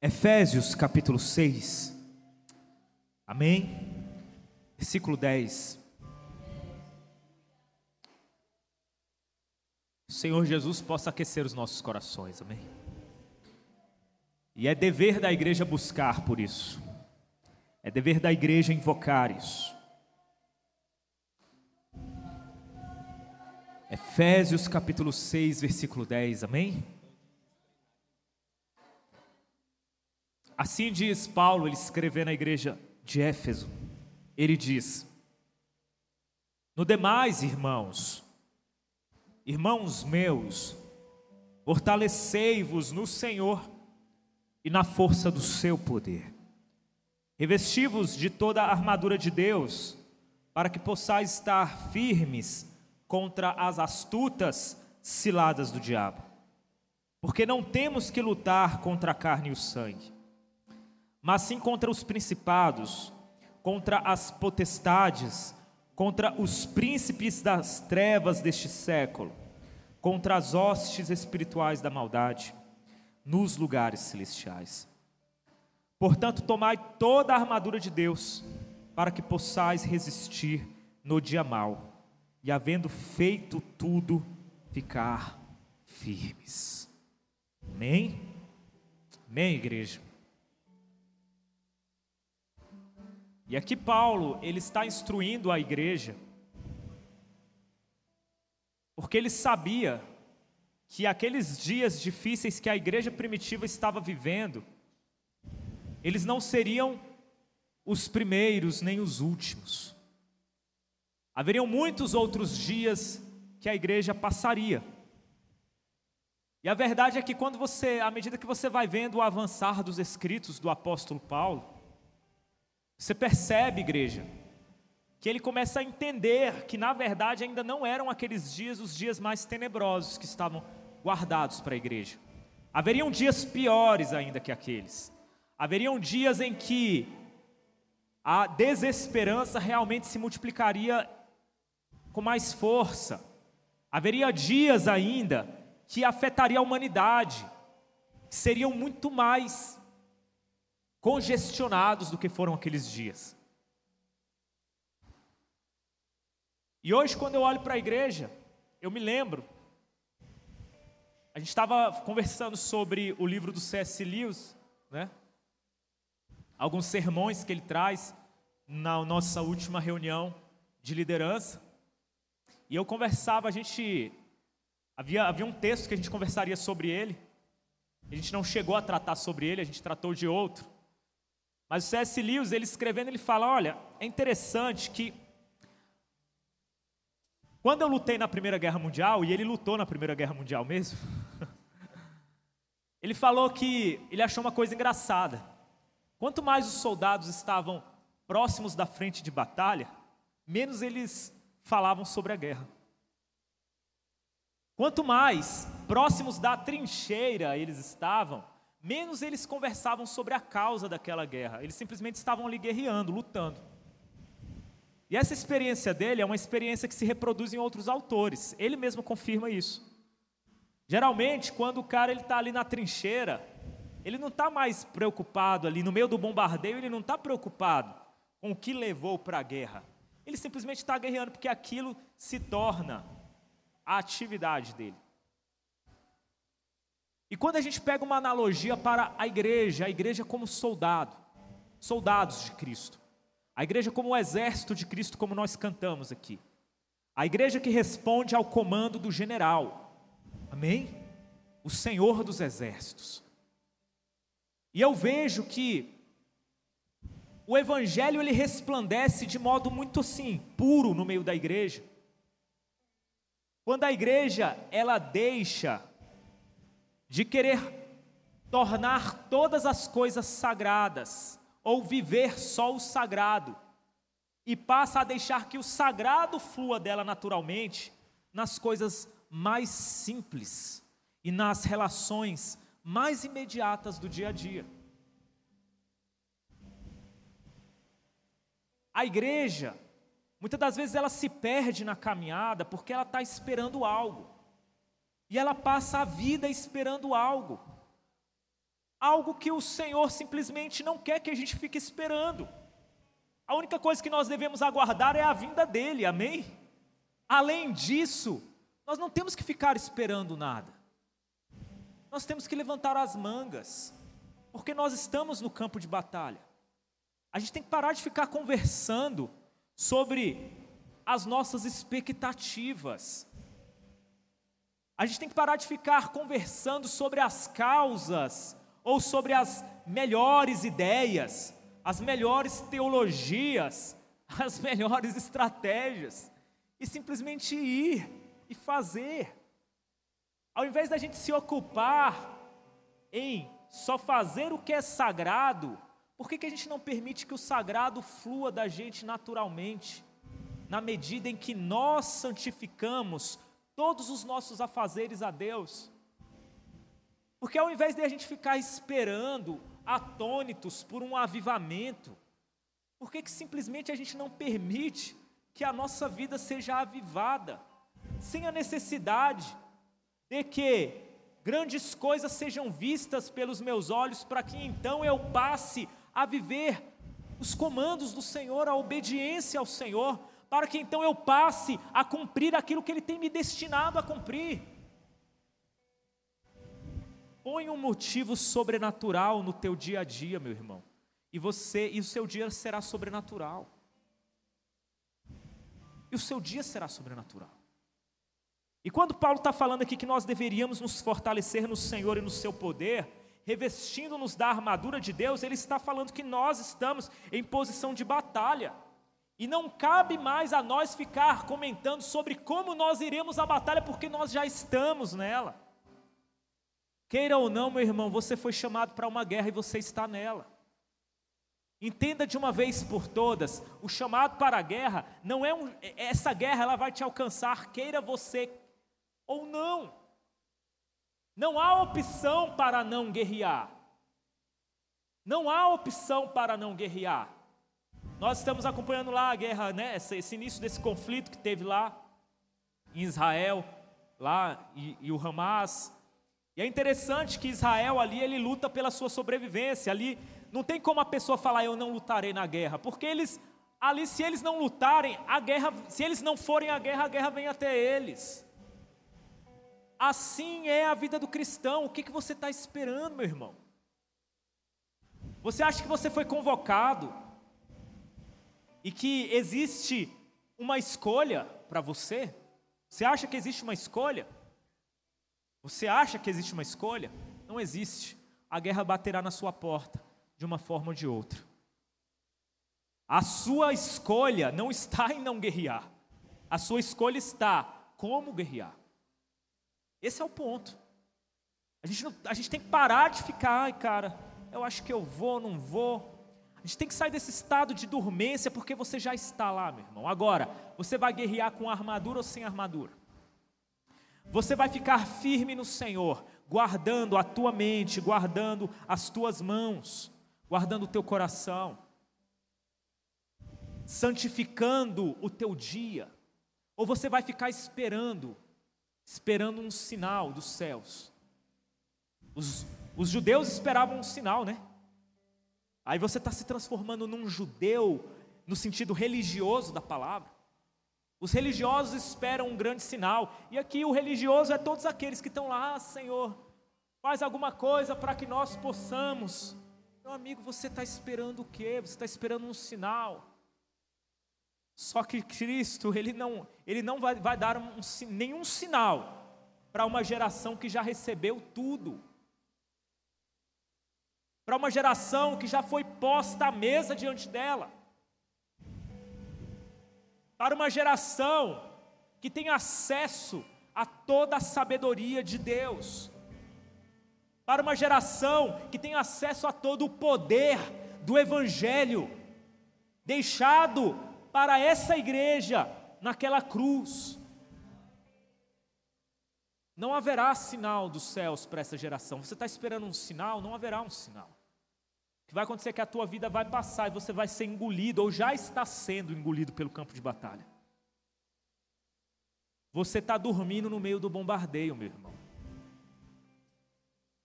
Efésios capítulo 6, amém? Versículo 10. O Senhor Jesus possa aquecer os nossos corações, amém? E é dever da igreja buscar por isso, é dever da igreja invocar isso. Efésios capítulo 6, versículo 10, amém? Assim diz Paulo, ele escrevendo na igreja de Éfeso, ele diz: no demais, irmãos meus, fortalecei-vos no Senhor e na força do seu poder. Revesti-vos de toda a armadura de Deus, para que possais estar firmes contra as astutas ciladas do diabo. Porque não temos que lutar contra a carne e o sangue, mas sim contra os principados, contra as potestades, contra os príncipes das trevas deste século, contra as hostes espirituais da maldade, nos lugares celestiais. Portanto, tomai toda a armadura de Deus, para que possais resistir no dia mau, e havendo feito tudo, ficar firmes. Amém? Amém, igreja? E aqui Paulo, ele está instruindo a igreja, porque ele sabia que aqueles dias difíceis que a igreja primitiva estava vivendo, eles não seriam os primeiros nem os últimos. Haveriam muitos outros dias que a igreja passaria. E a verdade é que à medida que você vai vendo o avançar dos escritos do apóstolo Paulo, você percebe, igreja, que ele começa a entender que na verdade ainda não eram aqueles dias os dias mais tenebrosos que estavam guardados para a igreja. Haveriam dias piores ainda que aqueles. Haveriam dias em que a desesperança realmente se multiplicaria com mais força. Haveria dias ainda que afetaria a humanidade, que seriam muito mais congestionados do que foram aqueles dias. E hoje, quando eu olho para a igreja, eu me lembro, a gente estava conversando sobre o livro do C.S. Lewis, né? Alguns sermões que ele traz na nossa última reunião de liderança, e eu conversava, havia um texto que a gente conversaria sobre ele, a gente não chegou a tratar sobre ele, a gente tratou de outro. Mas o C.S. Lewis, ele escrevendo, ele fala: olha, é interessante que quando eu lutei na Primeira Guerra Mundial, e ele lutou na Primeira Guerra Mundial mesmo, ele falou que ele achou uma coisa engraçada. Quanto mais os soldados estavam próximos da frente de batalha, menos eles falavam sobre a guerra. Quanto mais próximos da trincheira eles estavam, menos eles conversavam sobre a causa daquela guerra. Eles simplesmente estavam ali guerreando, lutando. E essa experiência dele é uma experiência que se reproduz em outros autores. Ele mesmo confirma isso. Geralmente, quando o cara está ali na trincheira, ele não está mais preocupado ali, no meio do bombardeio, ele não está preocupado com o que levou para a guerra. Ele simplesmente está guerreando porque aquilo se torna a atividade dele. E quando a gente pega uma analogia para a igreja como soldados de Cristo, a igreja como o exército de Cristo, como nós cantamos aqui, a igreja que responde ao comando do general, amém? O Senhor dos exércitos. E eu vejo que o evangelho ele resplandece de modo muito assim, puro no meio da igreja. Quando a igreja ela deixa de querer tornar todas as coisas sagradas, ou viver só o sagrado, e passa a deixar que o sagrado flua dela naturalmente, nas coisas mais simples, e nas relações mais imediatas do dia a dia. A igreja, muitas das vezes ela se perde na caminhada, porque ela está esperando algo, e ela passa a vida esperando algo algo que o Senhor simplesmente não quer que a gente fique esperando. A única coisa que nós devemos aguardar é a vinda dEle, amém? Além disso, nós não temos que ficar esperando nada. Nós temos que levantar as mangas, porque nós estamos no campo de batalha. A gente tem que parar de ficar conversando sobre as nossas expectativas. A gente tem que parar de ficar conversando sobre as causas, ou sobre as melhores ideias, as melhores teologias, as melhores estratégias, e simplesmente ir e fazer. Ao invés da gente se ocupar em só fazer o que é sagrado, por que a gente não permite que o sagrado flua da gente naturalmente, na medida em que nós santificamos todos os nossos afazeres a Deus? Porque ao invés de a gente ficar esperando, atônitos por um avivamento, por que simplesmente a gente não permite que a nossa vida seja avivada, sem a necessidade de que grandes coisas sejam vistas pelos meus olhos, para que então eu passe a viver os comandos do Senhor, a obediência ao Senhor, para que então eu passe a cumprir aquilo que Ele tem me destinado a cumprir. Põe um motivo sobrenatural no teu dia a dia, meu irmão, e o seu dia será sobrenatural. E o seu dia será sobrenatural. E quando Paulo está falando aqui que nós deveríamos nos fortalecer no Senhor e no seu poder, revestindo-nos da armadura de Deus, ele está falando que nós estamos em posição de batalha. E não cabe mais a nós ficar comentando sobre como nós iremos à batalha, porque nós já estamos nela. Queira ou não, meu irmão, você foi chamado para uma guerra e você está nela. Entenda de uma vez por todas, o chamado para a guerra não é essa guerra ela vai te alcançar, queira você ou não. Não há opção para não guerrear. Não há opção para não guerrear. Nós estamos acompanhando lá a guerra, né? Esse início desse conflito que teve lá em Israel, lá e o Hamas. E é interessante que Israel ali, ele luta pela sua sobrevivência. Ali não tem como a pessoa falar, eu não lutarei na guerra, porque eles, ali se eles não lutarem, a guerra, se eles não forem à guerra, a guerra vem até eles. Assim é a vida do cristão. O que você está esperando, meu irmão? Você acha que você foi convocado e que existe uma escolha para você? Você acha que existe uma escolha? Você acha que existe uma escolha? Não existe. A guerra baterá na sua porta, de uma forma ou de outra. A sua escolha não está em não guerrear. A sua escolha está como guerrear. Esse é o ponto. A gente tem que parar de ficar, ai cara, eu acho que eu vou, não vou. A gente tem que sair desse estado de dormência, porque você já está lá, meu irmão. Agora, você vai guerrear com armadura ou sem armadura? Você vai ficar firme no Senhor, guardando a tua mente, guardando as tuas mãos, guardando o teu coração, santificando o teu dia, ou você vai ficar esperando um sinal dos céus? Os judeus esperavam um sinal, né? Aí você está se transformando num judeu no sentido religioso da palavra. Os religiosos esperam um grande sinal, e aqui o religioso é todos aqueles que estão lá, Senhor, faz alguma coisa para que nós possamos. Meu amigo, você está esperando o quê? Você está esperando um sinal. Só que Cristo, Ele não vai dar nenhum sinal para uma geração que já recebeu tudo. Para uma geração que já foi posta à mesa diante dela. Para uma geração que tem acesso a toda a sabedoria de Deus. Para uma geração que tem acesso a todo o poder do Evangelho, deixado para essa igreja naquela cruz. Não haverá sinal dos céus para essa geração. Você está esperando um sinal? Não haverá um sinal. O que vai acontecer é que a tua vida vai passar e você vai ser engolido, ou já está sendo engolido pelo campo de batalha. Você está dormindo no meio do bombardeio, meu irmão.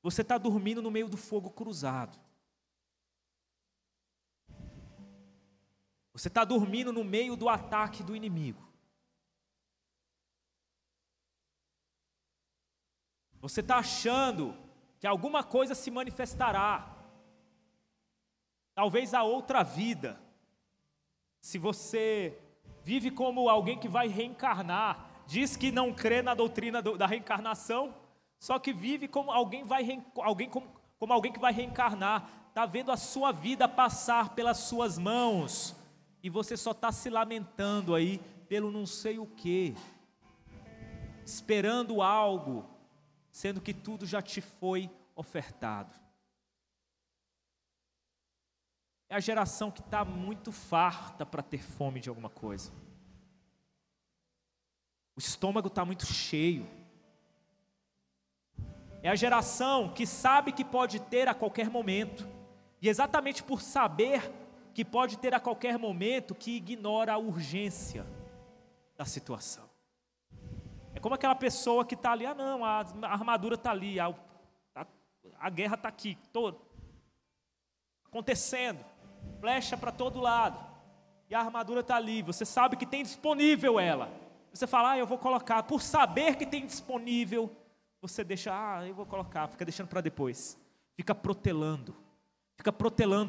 Você está dormindo no meio do fogo cruzado. Você está dormindo no meio do ataque do inimigo. Você está achando que alguma coisa se manifestará. Talvez a outra vida. Se você vive como alguém que vai reencarnar, diz que não crê na doutrina da reencarnação, só que vive como alguém que vai reencarnar, está vendo a sua vida passar pelas suas mãos, e você só está se lamentando aí pelo não sei o que, esperando algo, sendo que tudo já te foi ofertado. É a geração que está muito farta para ter fome de alguma coisa. O estômago está muito cheio. É a geração que sabe que pode ter a qualquer momento. E exatamente por saber que pode ter a qualquer momento, que ignora a urgência da situação. É como aquela pessoa que está ali, não, a armadura está ali, a guerra está aqui, acontecendo, flecha para todo lado, e a armadura está ali, você sabe que tem disponível ela, você fala, eu vou colocar, por saber que tem disponível, você deixa, eu vou colocar, fica deixando para depois, fica protelando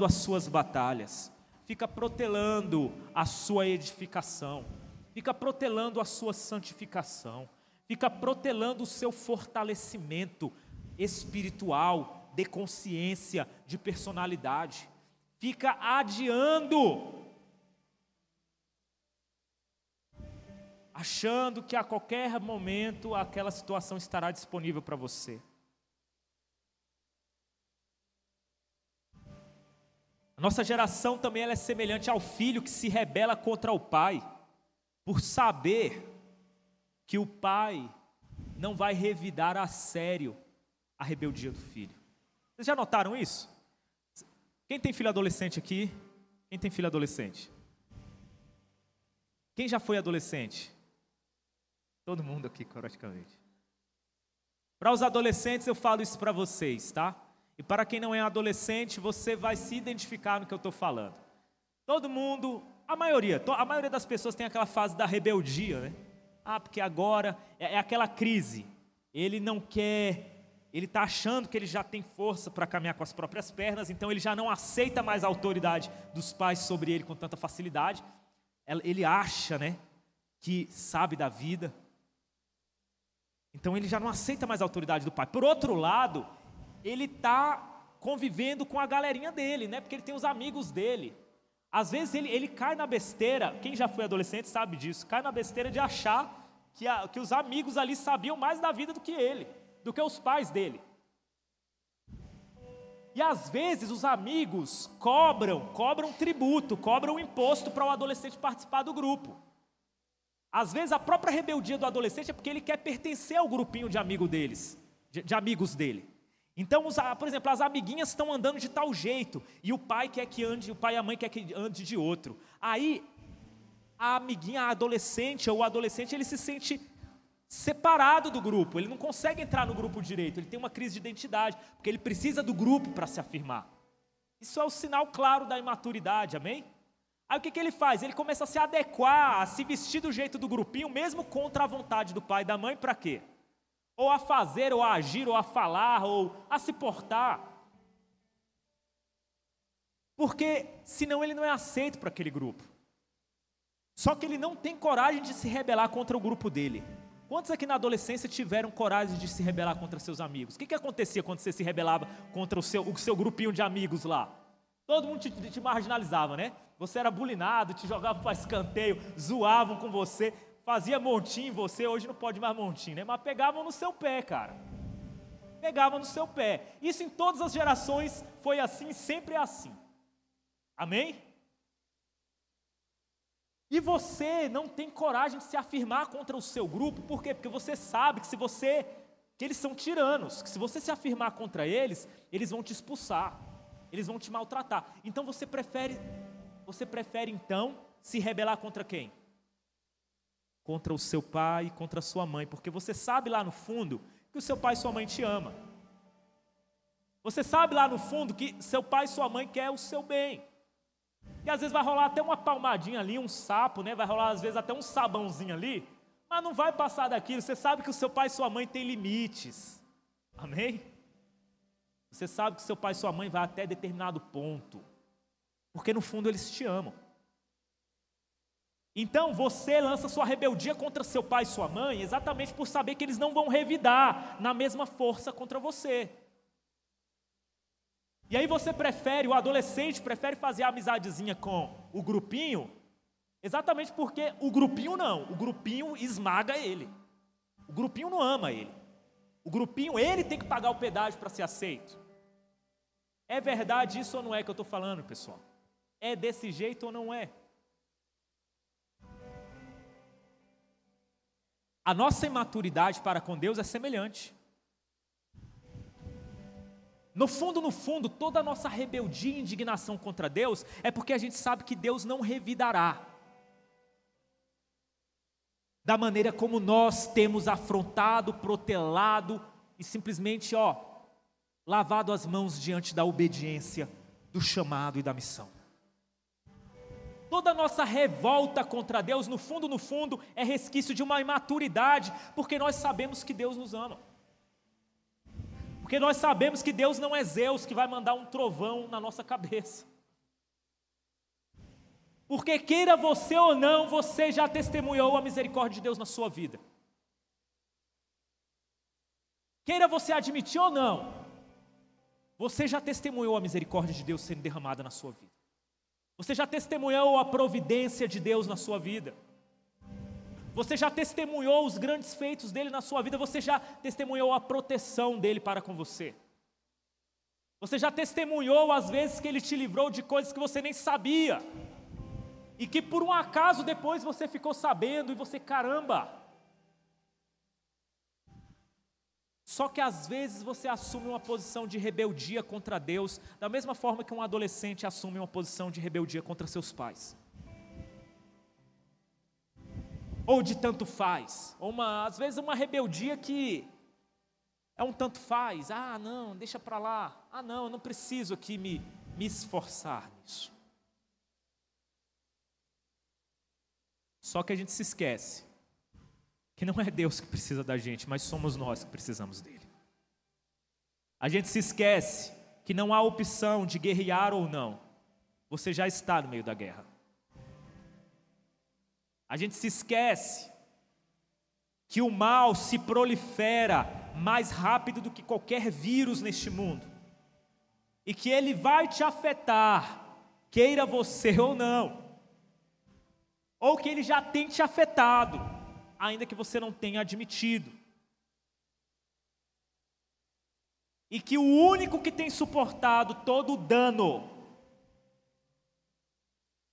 as suas batalhas, fica protelando a sua edificação, fica protelando a sua santificação, fica protelando o seu fortalecimento espiritual, de consciência, de personalidade, fica adiando, achando que a qualquer momento aquela situação estará disponível para você. A nossa geração também ela é semelhante ao filho que se rebela contra o pai, por saber que o pai não vai revidar a sério a rebeldia do filho. Vocês já notaram isso? Quem tem filho adolescente aqui? Quem tem filho adolescente? Quem já foi adolescente? Todo mundo aqui, praticamente. Para os adolescentes eu falo isso para vocês, tá? E para quem não é adolescente, você vai se identificar no que eu estou falando. Todo mundo, a maioria das pessoas tem aquela fase da rebeldia, né? Porque agora é aquela crise. Ele não quer, ele está achando que ele já tem força para caminhar com as próprias pernas, então ele já não aceita mais a autoridade dos pais sobre ele com tanta facilidade. Ele acha, né, que sabe da vida. Então ele já não aceita mais a autoridade do pai. Por outro lado, ele está convivendo com a galerinha dele, né? Porque ele tem os amigos dele. Às vezes ele cai na besteira, quem já foi adolescente sabe disso, cai na besteira de achar que os amigos ali sabiam mais da vida do que ele, do que os pais dele. E às vezes os amigos cobram tributo, cobram imposto para o adolescente participar do grupo. Às vezes a própria rebeldia do adolescente é porque ele quer pertencer ao grupinho de amigos dele. Então, por exemplo, as amiguinhas estão andando de tal jeito, e o pai e a mãe quer que ande de outro. Aí, a amiguinha, a adolescente ou o adolescente, ele se sente separado do grupo, ele não consegue entrar no grupo direito, ele tem uma crise de identidade, porque ele precisa do grupo para se afirmar. Isso é o sinal claro da imaturidade, amém? Aí o que ele faz? Ele começa a se adequar, a se vestir do jeito do grupinho, mesmo contra a vontade do pai e da mãe, para quê? Ou a fazer, ou a agir, ou a falar, ou a se portar. Porque senão ele não é aceito para aquele grupo. Só que ele não tem coragem de se rebelar contra o grupo dele. Quantos aqui na adolescência tiveram coragem de se rebelar contra seus amigos? O que acontecia quando você se rebelava contra o seu grupinho de amigos lá? Todo mundo te marginalizava, né? Você era bulinado, te jogavam para escanteio, zoavam com você, fazia montinho em você, hoje não pode mais montinho, né? Mas pegavam no seu pé, cara. Pegavam no seu pé. Isso em todas as gerações foi assim, sempre é assim. Amém? E você não tem coragem de se afirmar contra o seu grupo, por quê? Porque você sabe que eles são tiranos, que se você se afirmar contra eles, eles vão te expulsar, eles vão te maltratar. Então você prefere então se rebelar contra quem? Contra o seu pai e contra a sua mãe, porque você sabe lá no fundo que o seu pai e sua mãe te amam. Você sabe lá no fundo que seu pai e sua mãe querem o seu bem. E às vezes vai rolar até uma palmadinha ali, um sapo, né? Vai rolar às vezes até um sabãozinho ali, mas não vai passar daquilo. Você sabe que o seu pai e sua mãe têm limites. Amém? Você sabe que seu pai e sua mãe vai até determinado ponto, porque no fundo eles te amam. Então você lança sua rebeldia contra seu pai e sua mãe exatamente por saber que eles não vão revidar na mesma força contra você. E aí você prefere, o adolescente prefere fazer a amizadezinha com o grupinho, exatamente porque o grupinho esmaga ele. O grupinho não ama ele. O grupinho, ele tem que pagar o pedágio para ser aceito. É verdade isso ou não é que eu estou falando, pessoal? É desse jeito ou não é? A nossa imaturidade para com Deus é semelhante. No fundo, toda a nossa rebeldia e indignação contra Deus é porque a gente sabe que Deus não revidará da maneira como nós temos afrontado, protelado e simplesmente, lavado as mãos diante da obediência, do chamado e da missão. Toda a nossa revolta contra Deus, no fundo, é resquício de uma imaturidade, porque nós sabemos que Deus nos ama. Porque nós sabemos que Deus não é Zeus que vai mandar um trovão na nossa cabeça. Porque queira você ou não, você já testemunhou a misericórdia de Deus na sua vida. Queira você admitir ou não, você já testemunhou a misericórdia de Deus sendo derramada na sua vida. Você já testemunhou a providência de Deus na sua vida. Você já testemunhou os grandes feitos dele na sua vida. Você já testemunhou a proteção dele para com você. Você já testemunhou as vezes que ele te livrou de coisas que você nem sabia. E que por um acaso depois você ficou sabendo e você, caramba. Só que às vezes você assume uma posição de rebeldia contra Deus, da mesma forma que um adolescente assume uma posição de rebeldia contra seus pais. Ou de tanto faz, ou às vezes uma rebeldia que é um tanto faz. Ah, não, deixa para lá. Ah, não, eu não preciso aqui me esforçar nisso. Só que a gente se esquece que não é Deus que precisa da gente, mas somos nós que precisamos dele. A gente se esquece que não há opção de guerrear ou não. Você já está no meio da guerra. A gente se esquece que o mal se prolifera mais rápido do que qualquer vírus neste mundo. E que ele vai te afetar, queira você ou não. Ou que ele já tem te afetado, ainda que você não tenha admitido. E que o único que tem suportado todo o dano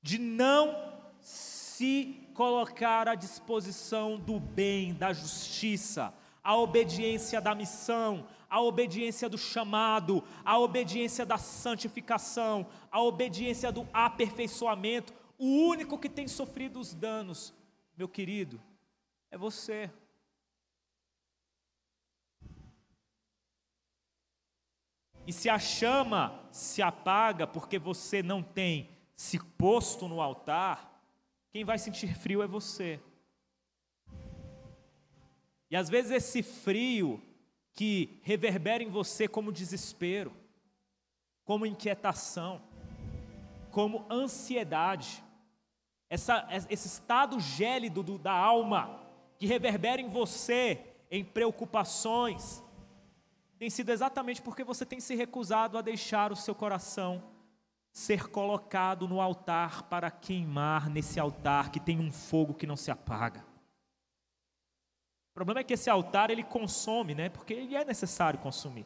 de não se colocar à disposição do bem, da justiça, a obediência da missão, a obediência do chamado, a obediência da santificação, a obediência do aperfeiçoamento, o único que tem sofrido os danos, meu querido, é você. E se a chama se apaga porque você não tem se posto no altar, quem vai sentir frio é você. E às vezes esse frio que reverbera em você como desespero, como inquietação, como ansiedade, esse estado gélido da alma, que reverbera em você, em preocupações, tem sido exatamente porque você tem se recusado a deixar o seu coração ser colocado no altar para queimar nesse altar que tem um fogo que não se apaga. O problema é que esse altar ele consome, né? Porque ele é necessário consumir.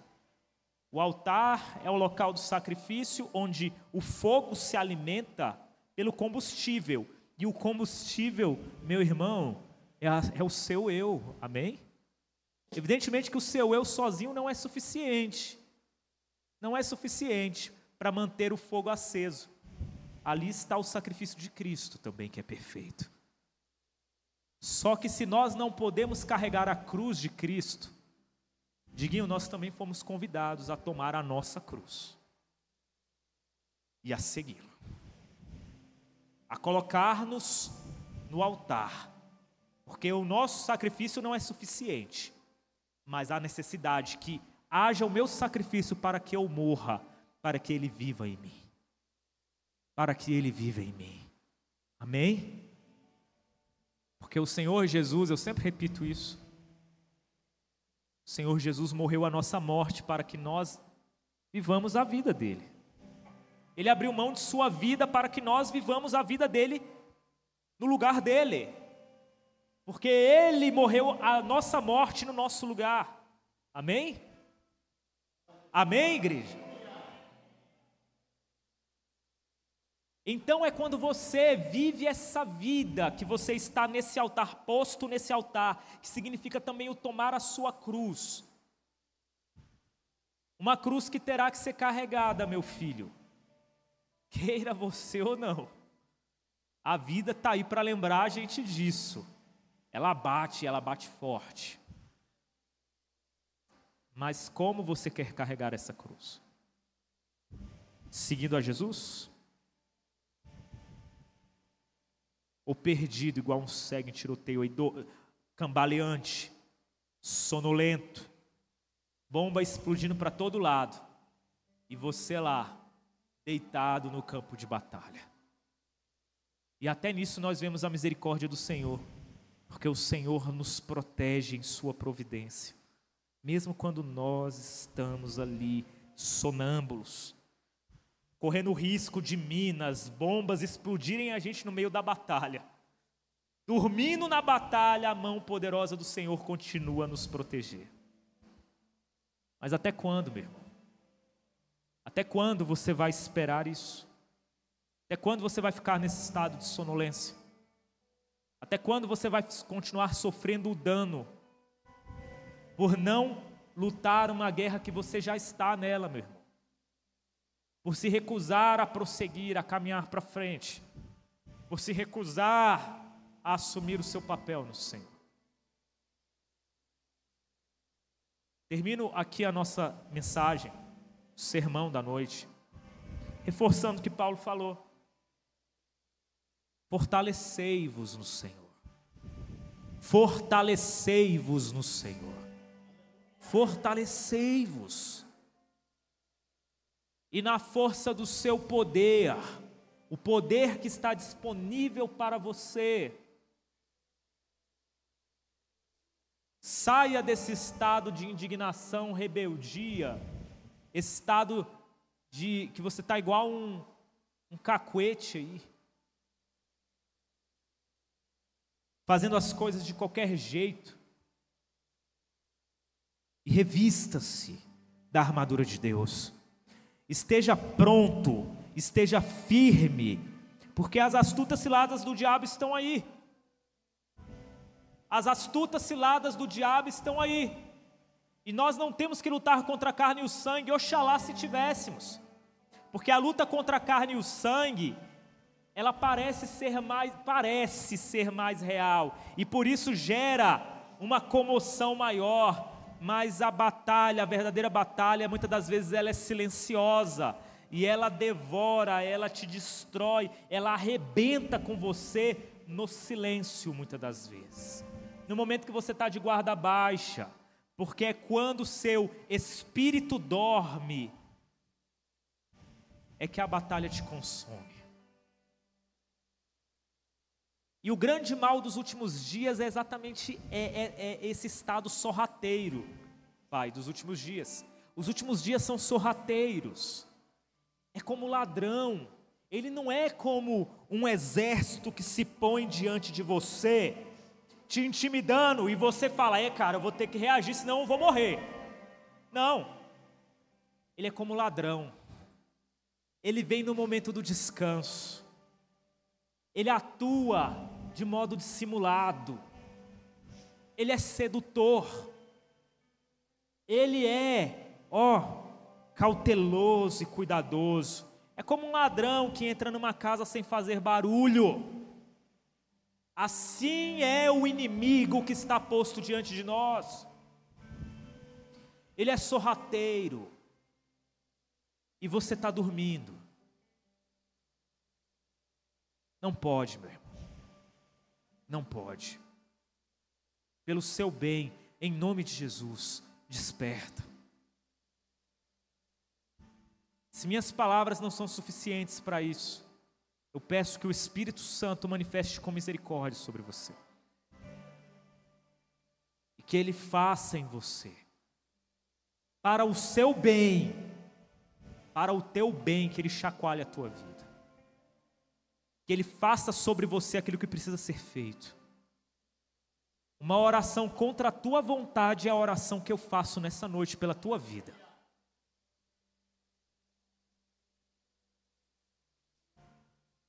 O altar é o local do sacrifício onde o fogo se alimenta pelo combustível. E o combustível, meu irmão, é o seu eu, amém? Evidentemente que o seu eu sozinho não é suficiente. Não é suficiente para manter o fogo aceso. Ali está o sacrifício de Cristo também, que é perfeito. Só que se nós não podemos carregar a cruz de Cristo, Diguinho, nós também fomos convidados a tomar a nossa cruz e a segui-lo, a colocar-nos no altar, porque o nosso sacrifício não é suficiente, mas há necessidade que haja o meu sacrifício para que eu morra, para que Ele viva em mim, para que Ele viva em mim, amém? Porque o Senhor Jesus, eu sempre repito isso, o Senhor Jesus morreu a nossa morte para que nós vivamos a vida dele. Ele abriu mão de sua vida para que nós vivamos a vida dele no lugar dele. Porque ele morreu a nossa morte no nosso lugar. Amém? Amém, igreja? Então é quando você vive essa vida, que você está nesse altar, posto nesse altar, que significa também o tomar a sua cruz. Uma cruz que terá que ser carregada, meu filho. Queira você ou não. A vida está aí para lembrar a gente disso. Ela bate forte. Mas como você quer carregar essa cruz? Seguindo a Jesus? Ou perdido, igual um cego em tiroteio, cambaleante, sonolento, bomba explodindo para todo lado, e você lá, deitado no campo de batalha. E até nisso nós vemos a misericórdia do Senhor, porque o Senhor nos protege em sua providência, mesmo quando nós estamos ali sonâmbulos, correndo o risco de minas, bombas explodirem a gente no meio da batalha. Dormindo na batalha, a mão poderosa do Senhor continua a nos proteger. Mas até quando, meu irmão? Até quando você vai esperar isso? Até quando você vai ficar nesse estado de sonolência? Até quando você vai continuar sofrendo o dano por não lutar uma guerra que você já está nela, meu irmão? Por se recusar a prosseguir, a caminhar para frente, por se recusar a assumir o seu papel no Senhor. Termino aqui a nossa mensagem, o sermão da noite, reforçando o que Paulo falou. Fortalecei-vos no Senhor. Fortalecei-vos no Senhor. Fortalecei-vos. E na força do seu poder, o poder que está disponível para você, saia desse estado de indignação, rebeldia, esse estado de que você está igual um cacuete aí, fazendo as coisas de qualquer jeito, e revista-se da armadura de Deus. Esteja pronto, esteja firme, porque as astutas ciladas do diabo estão aí. As astutas ciladas do diabo estão aí. E nós não temos que lutar contra a carne e o sangue, oxalá se tivéssemos. Porque a luta contra a carne e o sangue, ela parece ser mais real. E por isso gera uma comoção maior. Mas a batalha, a verdadeira batalha, muitas das vezes ela é silenciosa. E ela devora, ela te destrói, ela arrebenta com você no silêncio muitas das vezes. No momento que você está de guarda baixa, porque é quando o seu espírito dorme, é que a batalha te consome. E o grande mal dos últimos dias é exatamente esse estado sorrateiro, Pai, dos últimos dias. Os últimos dias são sorrateiros. É como ladrão. Ele não é como um exército que se põe diante de você, te intimidando, e você fala, cara, eu vou ter que reagir, senão eu vou morrer. Não. Ele é como ladrão. Ele vem no momento do descanso. Ele atua de modo dissimulado. Ele é sedutor. Ele é, cauteloso e cuidadoso. É como um ladrão que entra numa casa sem fazer barulho. Assim é o inimigo que está posto diante de nós. ele é sorrateiro, e você está dormindo. Não pode, meu irmão. Não pode. Pelo seu bem, em nome de Jesus, desperta. Se minhas palavras não são suficientes para isso, eu peço que o Espírito Santo manifeste com misericórdia sobre você. E que Ele faça em você, para o seu bem, para o teu bem, que Ele chacoalhe a tua vida. Que Ele faça sobre você aquilo que precisa ser feito. Uma oração contra a tua vontade é a oração que eu faço nessa noite pela tua vida.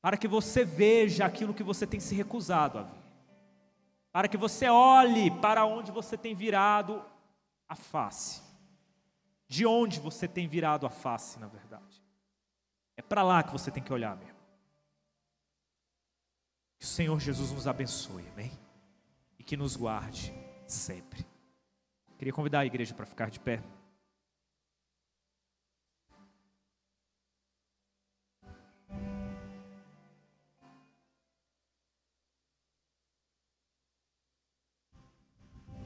Para que você veja aquilo que você tem se recusado a ver. Para que você olhe para onde você tem virado a face. De onde você tem virado a face, na verdade. É para lá que você tem que olhar mesmo. Que o Senhor Jesus nos abençoe, amém? E que nos guarde sempre. Queria convidar a igreja para ficar de pé.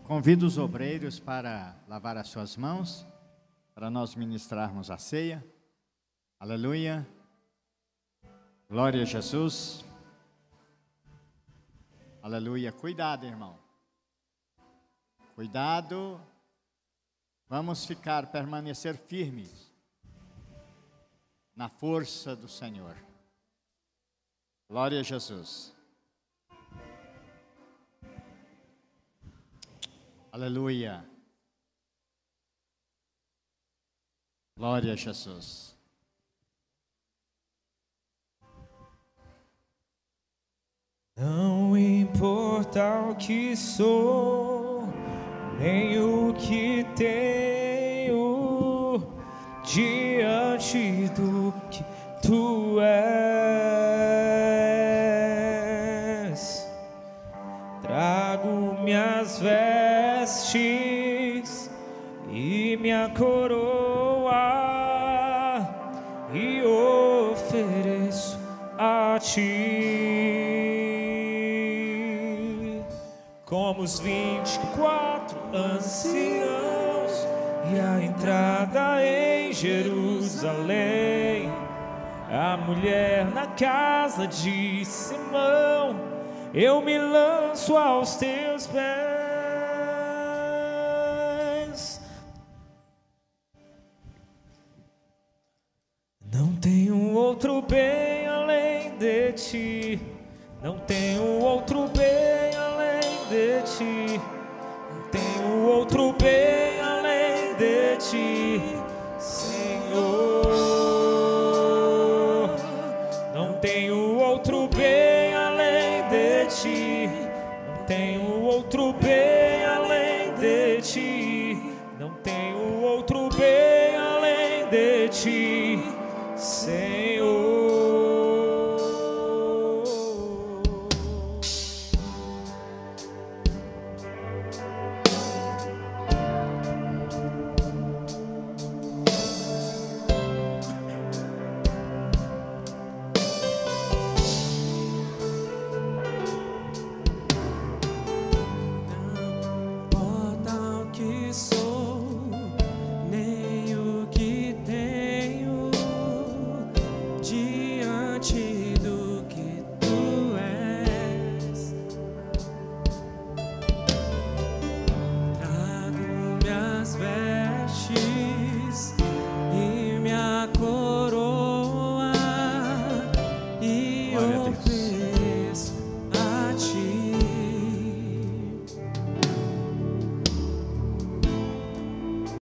Convido os obreiros para lavar as suas mãos, para nós ministrarmos a ceia. Aleluia. Glória a Jesus. Aleluia. Cuidado, irmão. Cuidado. Vamos permanecer firmes na força do Senhor. Glória a Jesus. Aleluia. Glória a Jesus. Não importa o que sou, nem o que tenho, diante do que tu és. Trago minhas vestes e minha coroa e ofereço a ti. Como os 24 anciãos e a entrada em Jerusalém, a mulher na casa de Simão, eu me lanço aos teus pés. Não tenho outro bem além de ti. Não tenho outro bem além de ti. Não tenho outro bem além de ti, Senhor. Não tenho outro bem além de ti. Não tenho outro bem além de ti. Não tenho outro bem além de ti, Senhor.